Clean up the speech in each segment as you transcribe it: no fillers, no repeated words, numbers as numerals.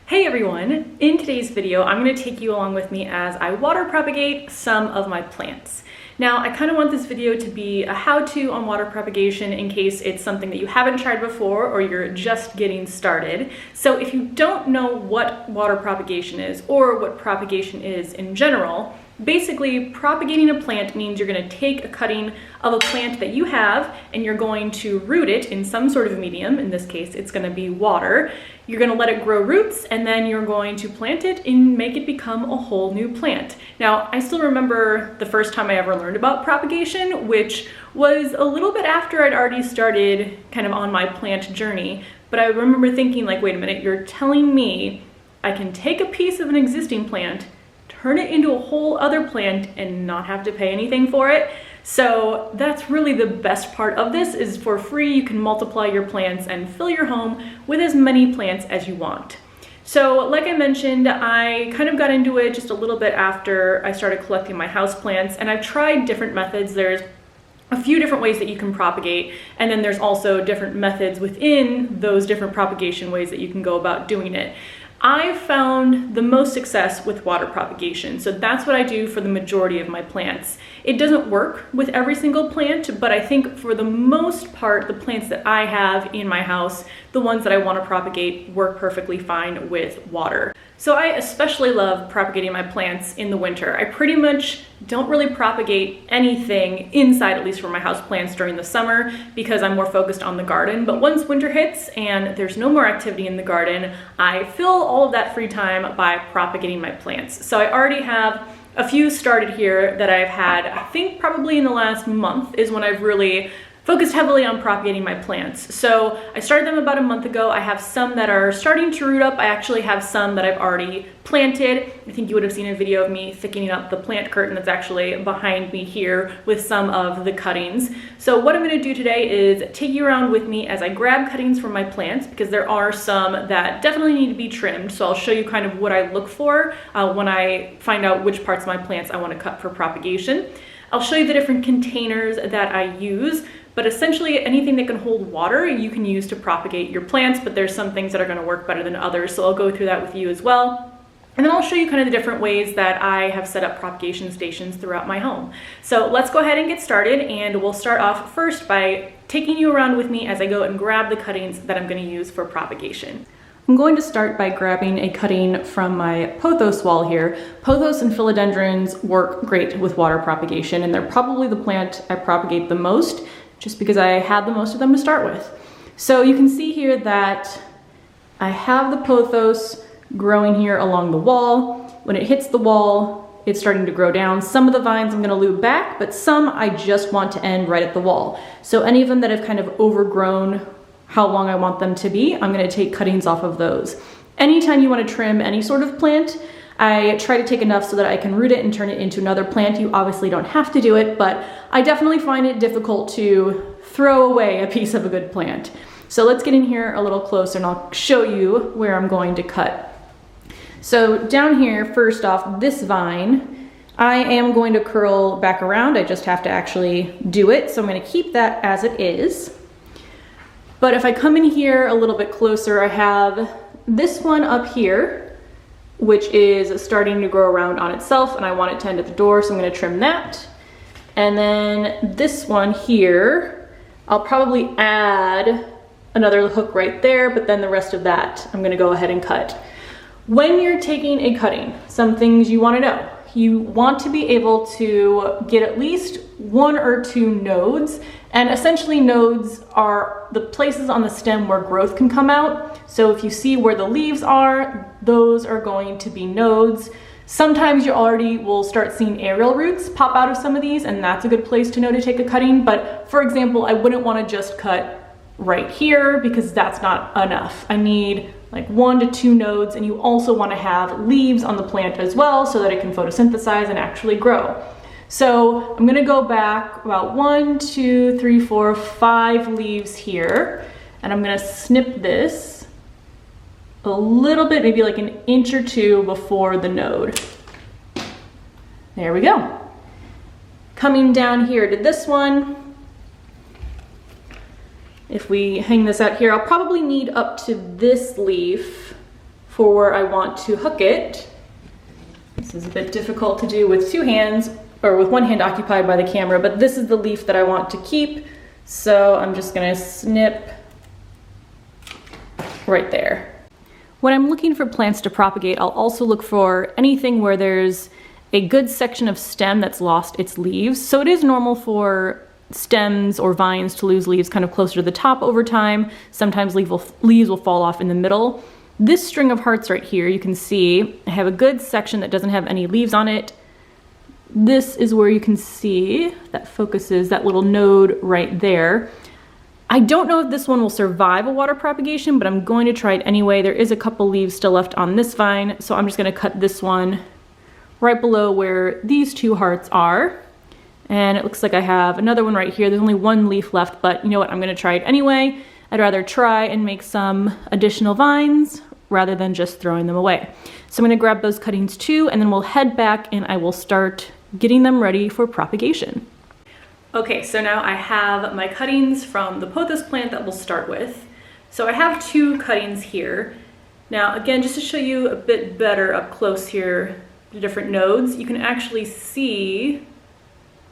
Hey everyone! In today's video, I'm going to take you along with me as I water propagate some of my plants. Now, I kind of want this video to be a how-to on water propagation in case it's something that you haven't tried before or you're just getting started. So if you don't know what water propagation is or what propagation is in general, basically propagating a plant means you're going to take a cutting of a plant that you have and you're going to root it in some sort of medium. In this case, it's going to be water. You're going to let it grow roots and then you're going to plant it and make it become a whole new plant. Now, I still remember the first time I ever learned about propagation, which was a little bit after I'd already started kind of on my plant journey. But I remember thinking like, wait a minute, you're telling me I can take a piece of an existing plant, turn it into a whole other plant and not have to pay anything for it? So that's really the best part of this, is for free you can multiply your plants and fill your home with as many plants as you want. So like I mentioned, I kind of got into it just a little bit after I started collecting my houseplants, and I've tried different methods. There's a few different ways that you can propagate, and then there's also different methods within those different propagation ways that you can go about doing it. I've found the most success with water propagation, so that's what I do for the majority of my plants. It doesn't work with every single plant, but I think for the most part, the plants that I have in my house, the ones that I want to propagate, work perfectly fine with water. So I especially love propagating my plants in the winter. I pretty much don't really propagate anything inside, at least for my house plants, during the summer because I'm more focused on the garden. But once winter hits and there's no more activity in the garden, I fill all of that free time by propagating my plants. So I already have a few started here that I've had, I think probably in the last month is when I've really focused heavily on propagating my plants. So I started them about a month ago. I have some that are starting to root up. I actually have some that I've already planted. I think you would have seen a video of me thickening up the plant curtain that's actually behind me here with some of the cuttings. So what I'm going to do today is take you around with me as I grab cuttings from my plants, because there are some that definitely need to be trimmed. So I'll show you kind of what I look for when I find out which parts of my plants I want to cut for propagation. I'll show you the different containers that I use, but essentially anything that can hold water you can use to propagate your plants, but there's some things that are going to work better than others, so I'll go through that with you as well. And then I'll show you kind of the different ways that I have set up propagation stations throughout my home. So let's go ahead and get started, and we'll start off first by taking you around with me as I go and grab the cuttings that I'm going to use for propagation. I'm going to start by grabbing a cutting from my pothos wall here. Pothos and philodendrons work great with water propagation, and they're probably the plant I propagate the most, just because I had the most of them to start with. So you can see here that I have the pothos growing here along the wall. When it hits the wall, it's starting to grow down. Some of the vines I'm gonna loop back, but some I just want to end right at the wall. So any of them that have kind of overgrown how long I want them to be, I'm gonna take cuttings off of those. Anytime you want to trim any sort of plant, I try to take enough so that I can root it and turn it into another plant. You obviously don't have to do it, but I definitely find it difficult to throw away a piece of a good plant. So let's get in here a little closer and I'll show you where I'm going to cut. So down here, first off, this vine, I am going to curl back around. I just have to actually do it. So I'm going to keep that as it is. But if I come in here a little bit closer, I have this one up here, which is starting to grow around on itself, and I want it to end at the door, so I'm going to trim that. And then this one here, I'll probably add another hook right there, but then the rest of that I'm going to go ahead and cut. When you're taking a cutting, some things you want to know. You want to be able to get at least 1 or 2 nodes, and essentially nodes are the places on the stem where growth can come out. So if you see where the leaves are, those are going to be nodes. Sometimes you already will start seeing aerial roots pop out of some of these, and that's a good place to know to take a cutting. But for example, I wouldn't want to just cut right here because that's not enough. I need like 1 to 2 nodes, and you also want to have leaves on the plant as well so that it can photosynthesize and actually grow. So I'm going to go back about 1, 2, 3, 4, 5 leaves here, and I'm going to snip this a little bit, maybe like 1 inch or 2 before the node. There we go. Coming down here to this one, if we hang this out here, I'll probably need up to this leaf for where I want to hook it. This is a bit difficult to do with two hands, or with one hand occupied by the camera, but this is the leaf that I want to keep. So I'm just gonna snip right there. When I'm looking for plants to propagate, I'll also look for anything where there's a good section of stem that's lost its leaves. So it is normal for stems or vines to lose leaves kind of closer to the top over time. Sometimes leaves will fall off in the middle. This string of hearts right here, you can see I have a good section that doesn't have any leaves on it. This is where you can see that focuses that little node right there. I don't know if this one will survive a water propagation, but I'm going to try it anyway. There is a couple leaves still left on this vine, so I'm just going to cut this one right below where these two hearts are. And it looks like I have another one right here. There's only one leaf left, but you know what? I'm going to try it anyway. I'd rather try and make some additional vines rather than just throwing them away. So I'm going to grab those cuttings too, and then we'll head back and I will start getting them ready for propagation. Okay, so now I have my cuttings from the pothos plant that we'll start with. So I have two cuttings here. Now again, just to show you a bit better up close here, the different nodes, you can actually see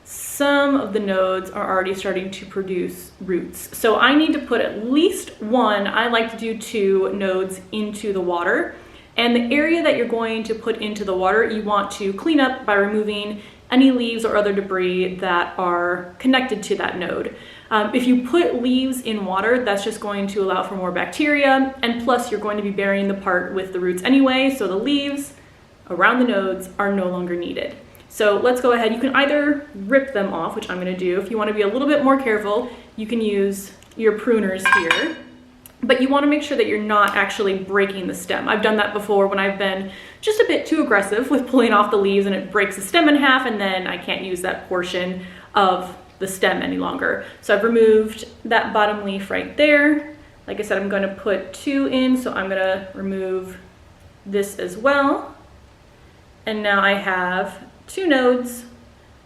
some of the nodes are already starting to produce roots. So I need to put at least one, I like to do two nodes into the water. And the area that you're going to put into the water, you want to clean up by removing any leaves or other debris that are connected to that node. If you put leaves in water, that's just going to allow for more bacteria, and plus you're going to be burying the part with the roots anyway, so the leaves around the nodes are no longer needed. So let's go ahead. You can either rip them off, which I'm going to do. If you want to be a little bit more careful, you can use your pruners here. But you want to make sure that you're not actually breaking the stem. I've done that before when I've been just a bit too aggressive with pulling off the leaves and it breaks the stem in half, and then I can't use that portion of the stem any longer. So I've removed that bottom leaf right there. Like I said, I'm going to put two in, so I'm going to remove this as well. And now I have two nodes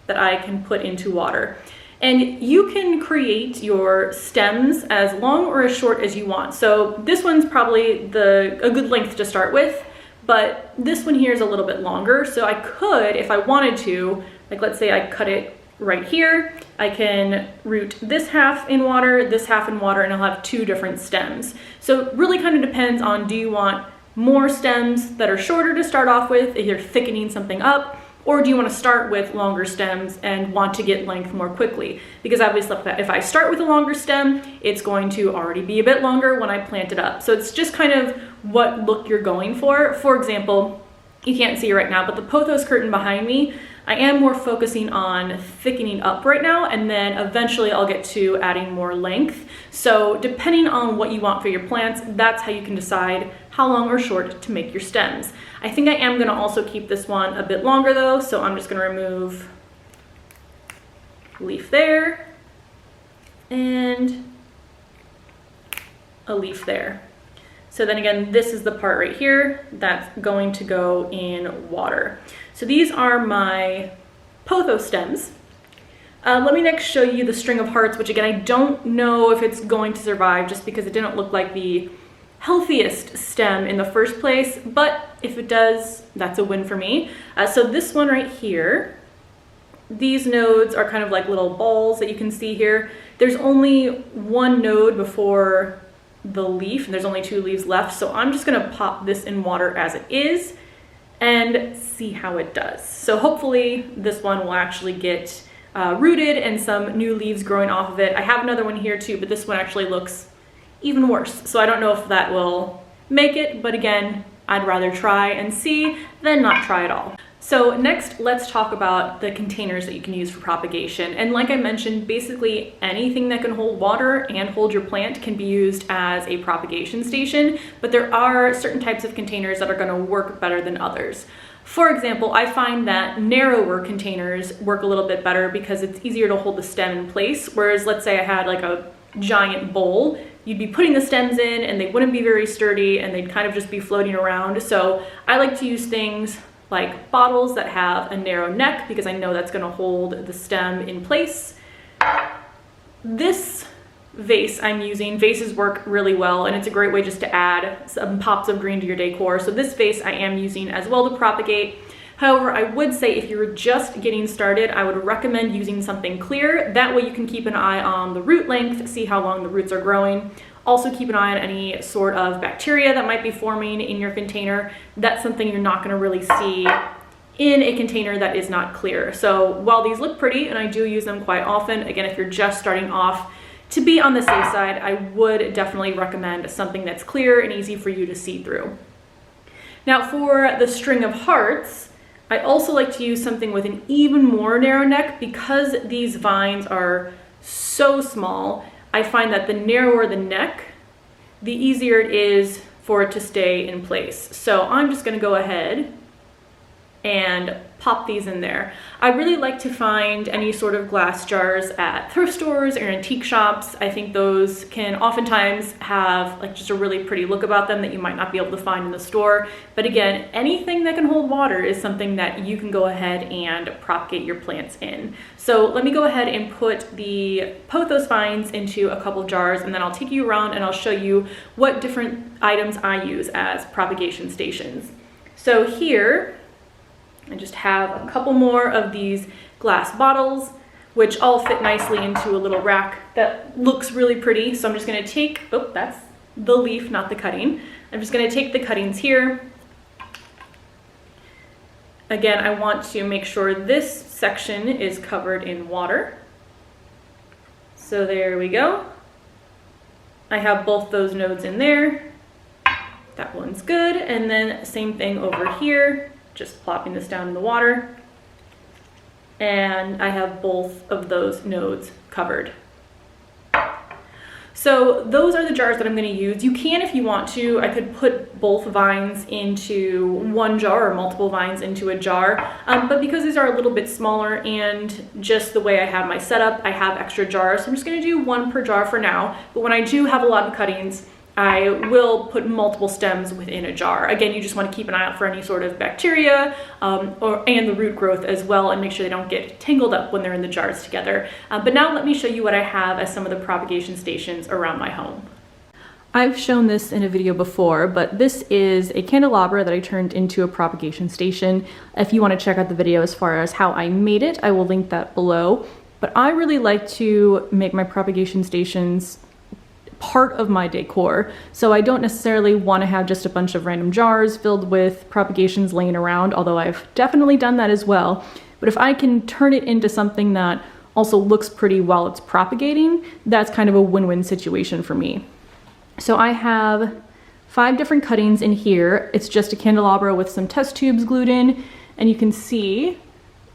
that I can put into water. And you can create your stems as long or as short as you want. So this one's probably a good length to start with, but this one here is a little bit longer. So I could, if I wanted to, like let's say I cut it right here, I can root this half in water, and I'll have two different stems. So it really kind of depends on, do you want more stems that are shorter to start off with, if you're thickening something up, or do you want to start with longer stems and want to get length more quickly? Because obviously if I start with a longer stem, it's going to already be a bit longer when I plant it up. So it's just kind of what look you're going for. For example, you can't see it right now, but the pothos curtain behind me, I am more focusing on thickening up right now, and then eventually I'll get to adding more length. So depending on what you want for your plants, that's how you can decide how long or short to make your stems. I think I am going to also keep this one a bit longer though, so I'm just going to remove a leaf there and a leaf there. So then again, this is the part right here that's going to go in water. So these are my pothos stems. Let me next show you the string of hearts, which again, I don't know if it's going to survive just because it didn't look like the healthiest stem in the first place, but if it does, that's a win for me. So this one right here, these nodes are kind of like little balls that you can see here. There's only one node before the leaf, and there's only two leaves left, so I'm just gonna pop this in water as it is and see how it does. So hopefully this one will actually get rooted and some new leaves growing off of it. I have another one here too, but this one actually looks even worse. So I don't know if that will make it, but again, I'd rather try and see than not try at all. So next, let's talk about the containers that you can use for propagation. And like I mentioned, basically anything that can hold water and hold your plant can be used as a propagation station, but there are certain types of containers that are going to work better than others. For example, I find that narrower containers work a little bit better because it's easier to hold the stem in place, whereas let's say I had like a giant bowl, you'd be putting the stems in and they wouldn't be very sturdy and they'd kind of just be floating around. So I like to use things like bottles that have a narrow neck because I know that's going to hold the stem in place. This vase I'm using. Vases work really well, and it's a great way just to add some pops of green to your decor. So this vase I am using as well to propagate. However, I would say if you're just getting started, I would recommend using something clear. That way you can keep an eye on the root length, see how long the roots are growing. Also keep an eye on any sort of bacteria that might be forming in your container. That's something you're not gonna really see in a container that is not clear. So while these look pretty, and I do use them quite often, again, if you're just starting off, to be on the safe side, I would definitely recommend something that's clear and easy for you to see through. Now for the string of hearts, I also like to use something with an even more narrow neck. Because these vines are so small, I find that the narrower the neck, the easier it is for it to stay in place. So I'm just gonna go ahead and pop these in there. I really like to find any sort of glass jars at thrift stores or antique shops. I think those can oftentimes have like just a really pretty look about them that you might not be able to find in the store. But again, anything that can hold water is something that you can go ahead and propagate your plants in. So let me go ahead and put the pothos vines into a couple jars, and then I'll take you around and I'll show you what different items I use as propagation stations. So here, I just have a couple more of these glass bottles, which all fit nicely into a little rack that looks really pretty. So I'm just gonna take, oh, that's the leaf, not the cutting. I'm just gonna take the cuttings here. Again, I want to make sure this section is covered in water. So there we go. I have both those nodes in there. That one's good. And then same thing over here. Just plopping this down in the water, and I have both of those nodes covered. So those are the jars that I'm going to use. You can, if you want to, I could put both vines into one jar or multiple vines into a jar, but because these are a little bit smaller and just the way I have my setup, I have extra jars. So I'm just going to do one per jar for now, but when I do have a lot of cuttings, I will put multiple stems within a jar. Again, you just want to keep an eye out for any sort of bacteria and the root growth as well, and make sure they don't get tangled up when they're in the jars together. But now let me show you what I have as some of the propagation stations around my home. I've shown this in a video before, but this is a candelabra that I turned into a propagation station. If you want to check out the video as far as how I made it, I will link that below. But I really like to make my propagation stations part of my decor. So I don't necessarily want to have just a bunch of random jars filled with propagations laying around, although I've definitely done that as well. But if I can turn it into something that also looks pretty while it's propagating, that's kind of a win-win situation for me. So I have 5 different cuttings in here. It's just a candelabra with some test tubes glued in, and you can see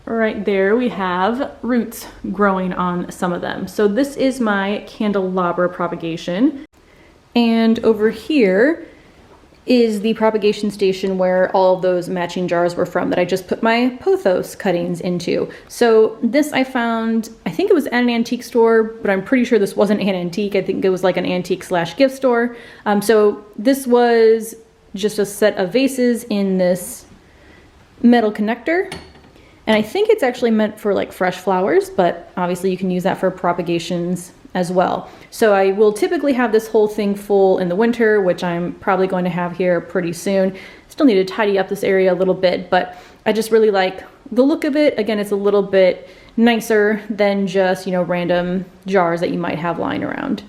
right there we have roots growing on some of them. So this is my candelabra propagation. And over here is the propagation station where all of those matching jars were from that I just put my pothos cuttings into. So this I found, I think it was at an antique store, but I'm pretty sure this wasn't an antique. I think it was like an antique / gift store. So this was just a set of vases in this metal connector. And I think it's actually meant for like fresh flowers, but obviously you can use that for propagations as well. So I will typically have this whole thing full in the winter, which I'm probably going to have here pretty soon. Still need to tidy up this area a little bit, but I just really like the look of it. Again, it's a little bit nicer than just, you know, random jars that you might have lying around.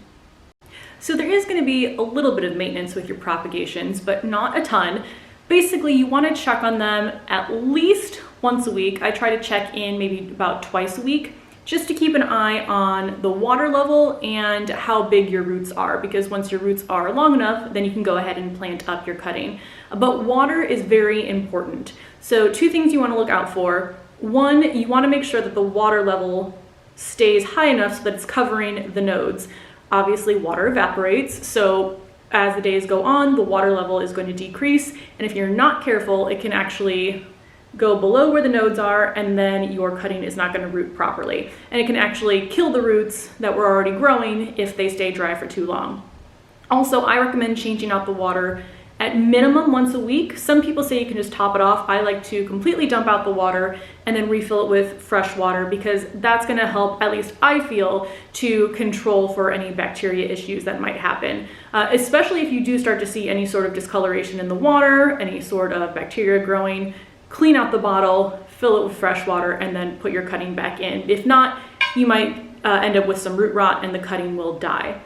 So there is going to be a little bit of maintenance with your propagations, but not a ton. Basically, you want to check on them at least once a week. I try to check in maybe about twice a week, just to keep an eye on the water level and how big your roots are, because once your roots are long enough, then you can go ahead and plant up your cutting. But water is very important. So 2 things you want to look out for. 1, you want to make sure that the water level stays high enough so that it's covering the nodes. Obviously, water evaporates, so as the days go on, the water level is going to decrease, and if you're not careful, it can actually go below where the nodes are, and then your cutting is not going to root properly. And it can actually kill the roots that were already growing if they stay dry for too long. Also, I recommend changing out the water at minimum once a week. Some people say you can just top it off. I like to completely dump out the water and then refill it with fresh water, because that's gonna help, at least I feel, to control for any bacteria issues that might happen. Especially if you do start to see any sort of discoloration in the water, any sort of bacteria growing, clean out the bottle, fill it with fresh water, and then put your cutting back in. If not, you might end up with some root rot and the cutting will die.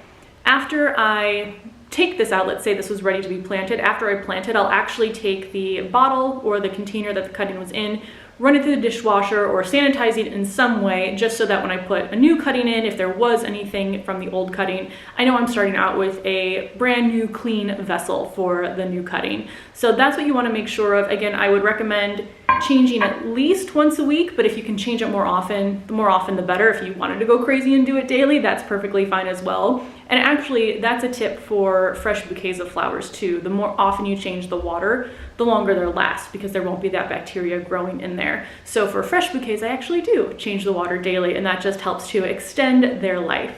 After I take this out, let's say this was ready to be planted, after I plant it, I'll actually take the bottle or the container that the cutting was in, run it through the dishwasher or sanitize it in some way, just so that when I put a new cutting in, if there was anything from the old cutting, I know I'm starting out with a brand new clean vessel for the new cutting. So that's what you want to make sure of. Again, I would recommend changing at least once a week, but if you can change it more often, the more often the better. If you wanted to go crazy and do it daily, that's perfectly fine as well. And actually, that's a tip for fresh bouquets of flowers too. The more often you change the water, the longer they'll last, because there won't be that bacteria growing in there. So for fresh bouquets, I actually do change the water daily, and that just helps to extend their life.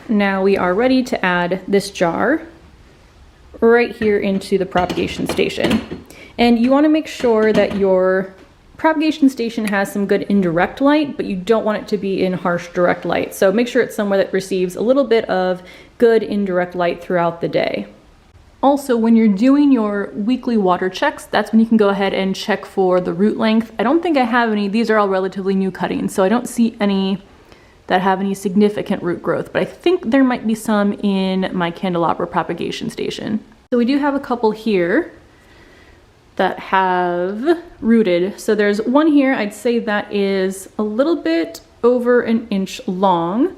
Now we are ready to add this jar right here into the propagation station. And you want to make sure that your propagation station has some good indirect light, but you don't want it to be in harsh direct light. So make sure it's somewhere that receives a little bit of good indirect light throughout the day. Also, when you're doing your weekly water checks, that's when you can go ahead and check for the root length. I don't think I have any. These are all relatively new cuttings, so I don't see any that have any significant root growth, but I think there might be some in my candelabra propagation station. So we do have a couple here that have rooted. So there's one here, I'd say that is a little bit over an inch long.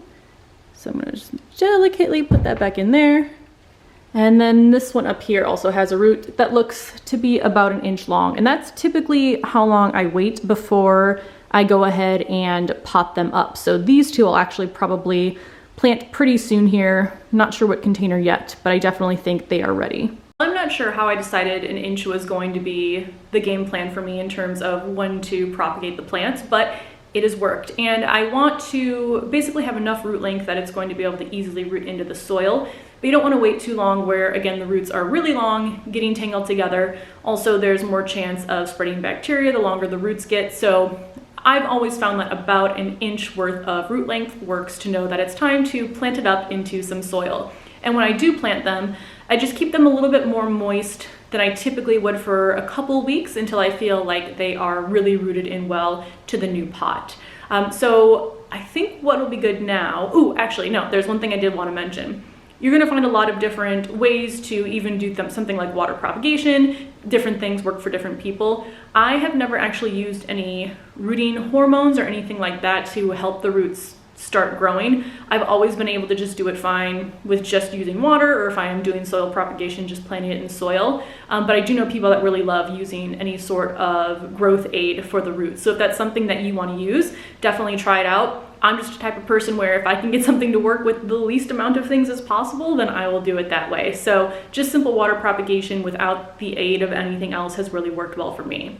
So I'm gonna just delicately put that back in there. And then this one up here also has a root that looks to be about an inch long. And that's typically how long I wait before I go ahead and pot them up. So these two I'll actually probably plant pretty soon here. Not sure what container yet, but I definitely think they are ready. I'm not sure how I decided an inch was going to be the game plan for me in terms of when to propagate the plants, but it has worked. And I want to basically have enough root length that it's going to be able to easily root into the soil. But you don't want to wait too long where, again, the roots are really long, getting tangled together. Also, there's more chance of spreading bacteria the longer the roots get. So I've always found that about an inch worth of root length works to know that it's time to plant it up into some soil. And when I do plant them, I just keep them a little bit more moist than I typically would for a couple weeks until I feel like they are really rooted in well to the new pot. So I think what will be good now, actually no, there's one thing I did want to mention. You're going to find a lot of different ways to even do something like water propagation. Different things work for different people. I have never actually used any rooting hormones or anything like that to help the roots start growing. I've always been able to just do it fine with just using water, or if I am doing soil propagation, just planting it in soil. But I do know people that really love using any sort of growth aid for the roots. So if that's something that you want to use, definitely try it out. I'm just a type of person where if I can get something to work with the least amount of things as possible, then I will do it that way. So just simple water propagation without the aid of anything else has really worked well for me.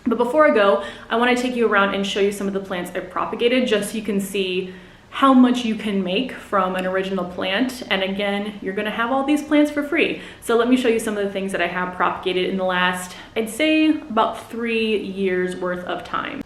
But before I go, I want to take you around and show you some of the plants I've propagated, just so you can see how much you can make from an original plant. And again, you're going to have all these plants for free. So let me show you some of the things that I have propagated in the last, I'd say, about 3 years worth of time.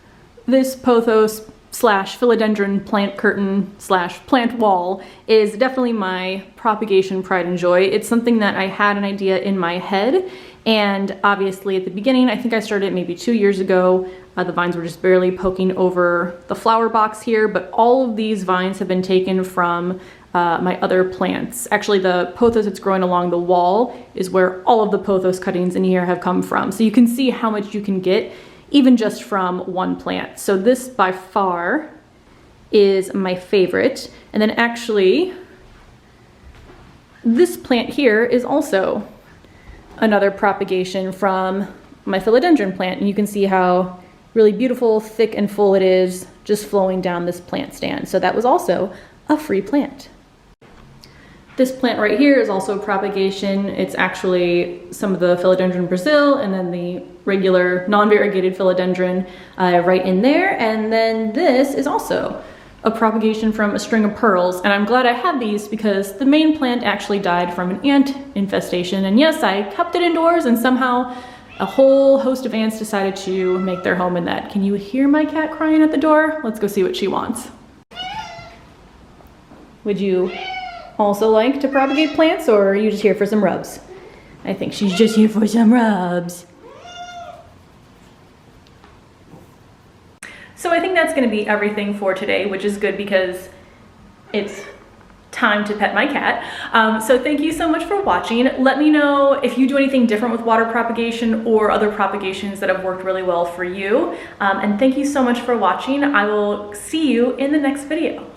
This pothos / philodendron plant curtain / plant wall is definitely my propagation pride and joy. It's something that I had an idea in my head, and obviously at the beginning, I think I started maybe 2 years ago. The vines were just barely poking over the flower box here, but all of these vines have been taken from my other plants. Actually, the pothos that's growing along the wall is where all of the pothos cuttings in here have come from. So you can see how much you can get even just from one plant. So this by far is my favorite. And then actually, this plant here is also another propagation from my philodendron plant. And you can see how really beautiful, thick and full it is just flowing down this plant stand. So that was also a free plant. This plant right here is also propagation. It's actually some of the philodendron Brazil and then the regular non-variegated philodendron right in there. And then this is also of propagation from a string of pearls, and I'm glad I had these because the main plant actually died from an ant infestation. And yes, I kept it indoors, and somehow a whole host of ants decided to make their home in that. Can you hear my cat crying at the door? Let's go see what she wants. Would you also like to propagate plants, or are you just here for some rubs? I think she's just here for some rubs. So I think that's going to be everything for today, which is good because it's time to pet my cat. So thank you so much for watching. Let me know if you do anything different with water propagation or other propagations that have worked really well for you. And thank you so much for watching. I will see you in the next video.